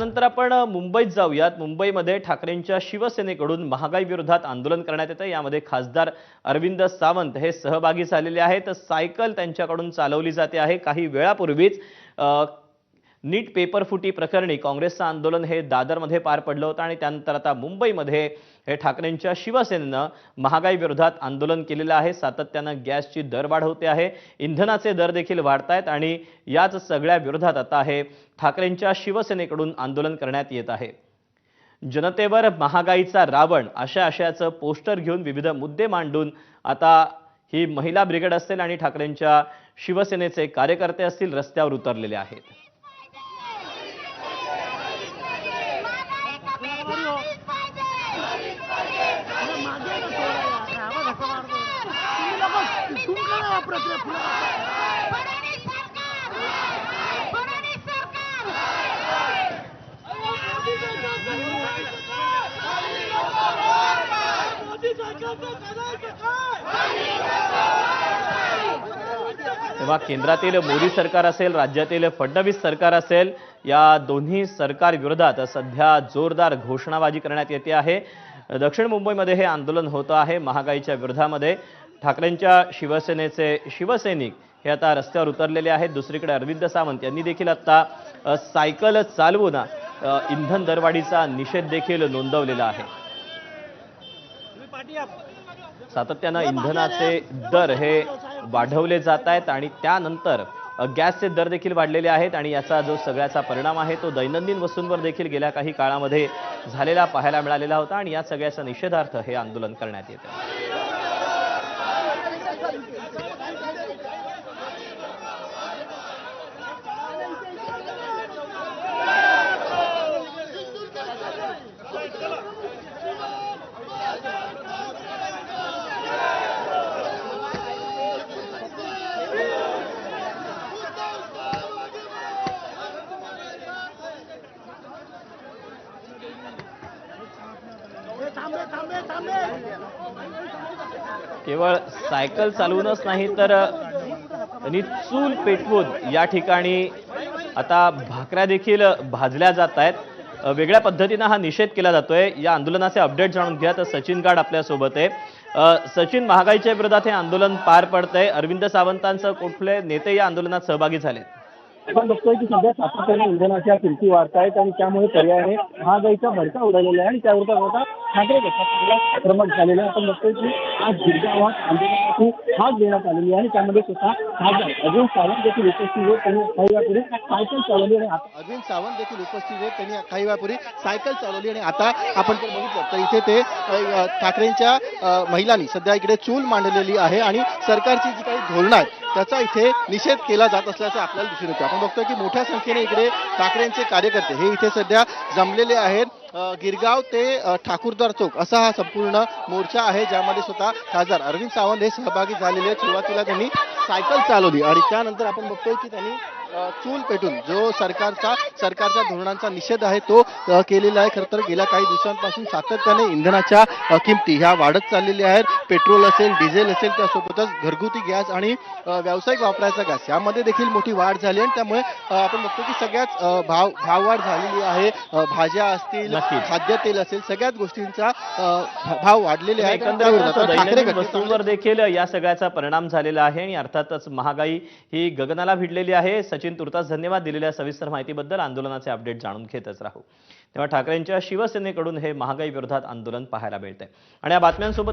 यानंतर आपण मुंबईत जाऊयात। मुंबईमध्ये ठाकरेंच्या शिवसेनेकडून महागाई विरोधात आंदोलन करण्यात येतं। यामध्ये खासदार अरविंद सावंत हे सहभागी झालेले आहेत। सायकल त्यांच्याकडून चालवली जाते आहे। काही वेळापूर्वीच नीट पेपर फुटी प्रकरणी काँग्रेसचं आंदोलन हे दादरमध्ये पार पडलं होतं आणि त्यानंतर आता मुंबईमध्ये हे ठाकरेंच्या शिवसेनेनं महागाई विरोधात आंदोलन केलेलं आहे। सातत्यानं गॅसची दरवाढ होते आहे, इंधनाचे दर देखील वाढतायत आणि याच सगळ्या विरोधात आता हे ठाकरेंच्या शिवसेनेकडून आंदोलन करण्यात येत आहे। जनतेवर महागाईचा रावण अशा आशयाचं पोस्टर घेऊन विविध मुद्दे मांडून आता ही महिला ब्रिगेड असेल आणि ठाकरेंच्या शिवसेनेचे कार्यकर्ते असतील रस्त्यावर उतरलेले आहेत। तेव्हा केंद्रातील मोदी सरकार असेल, राज्यातील फडणवीस सरकार असेल, या दोन्ही सरकार विरोधात सध्या जोरदार घोषणाबाजी करण्यात येते आहे। दक्षिण मुंबईमध्ये हे आंदोलन होतं आहे महागाईच्या विरोधामध्ये। ठाकरेंच्या शिवसेनेचे शिवसैनिक हे आता रस्त्यावर उतरलेले आहेत। दुसरीकडे अरविंद सावंत यांनी देखील आता सायकल चालवून इंधन दरवाढीचा निषेध देखील नोंदवलेला आहे। सातत्यानं इंधनाचे दर हे वाढवले जात आहेत आणि त्यानंतर गॅसचे दर देखील वाढलेले आहेत आणि याचा जो सगळ्याचा परिणाम आहे तो दैनंदिन वस्तूंवर देखील गेल्या काही काळामध्ये झालेला पाहायला मिळालेला होता आणि या सगळ्याचा निषेधार्थ हे आंदोलन करण्यात येते। केवळ सायकल चालवूनच नाही तर त्यांनी चूल पेटवून या ठिकाणी आता भाकऱ्या देखील भाजल्या जात आहेत। वेगळ्या पद्धतीने हा निषेध केला जातोय। या आंदोलनाचे अपडेट जाणून घ्या तर सचिन गाड आपल्या सोबत आहे। सचिन, महागाईच्या विरोधात हे आंदोलन पार पडतंय। अरविंद सावंतांसह कुठले नेते या आंदोलनात सहभागी झाले? आपण बघतोय की सध्या सातत्याने इंधनाच्या किमती वाढत आहेत आणि त्यामुळे पर्यायाने महागाईचा भडका उडालेला आहे आणि त्याविरोधात आता ठाकरे गटाला आक्रमक झालेलं आहे। आपण बघतोय की आज गिरगावात आंदोलनाची हाक देण्यात आलेली आहे आणि त्यामध्ये स्वतः खासदार अरविंद सावंत देखील उपस्थित होते। त्यांनी काही वेळापूर्वी सायकल चालवली आणि अरविंद सावंत देखील उपस्थित होते। त्यांनी काही वेळापूर्वी सायकल चालवली आणि आता आपण जर बघितलं तर इथे ते ठाकरेंच्या महिलांनी सध्या इकडे चूल मांडलेली आहे आणि सरकारची जी काही धोरणं आहेत त्याचा इथे निषेध केला जात असल्याचं आपल्याला दिसून येतं। आपण बघतोय की मोठ्या संख्येने इकडे ठाकरेंचे कार्यकर्ते हे इथे सध्या जमलेले आहेत। गिरगाव ते ठाकूरद्वार चौक असा हा संपूर्ण मोर्चा आहे ज्यामध्ये स्वतः खासदार अरविंद सावंत हे सहभागी झालेले आहेत। सुरुवातीला त्यांनी सायकल चालवली आणि त्यानंतर आपण बघतोय की त्यांनी चूल पेटून जो सरकारच्या धोरणांचा निषेध आहे तो केलेला आहे। खरं तर गेल्या काही दिवसांपासून सातत्याने इंधनाच्या किमती ह्या वाढत चाललेल्या आहेत। पेट्रोल असेल, डिझेल असेल, त्यासोबतच घरगुती गॅस आणि व्यावसायिक वापराचा गॅस यामध्ये देखील मोठी वाढ झाली आणि त्यामुळे आपण बघतो की सगळ्याच भाववाढ झालेली आहे। भाज्या असतील, खाद्यतेल असेल, सगळ्याच गोष्टींचा भाव वाढलेले आहेत। दैनंदिन वस्तूंवर देखील या सगळ्याचा परिणाम झालेला आहे आणि अर्थातच महागाई ही गगनाला भिडलेली आहे। सचिन, तुर्तास धन्यवाद दिलेल्या सविस्तर माहितीबद्दल। आंदोलनाचे अपडेट जाणून घेतच राहू। तेव्हा ठाकरेंच्या शिवसेनेकडून हे महागाई विरोधात आंदोलन पाहायला मिळतंय आणि या बातम्यांसोबत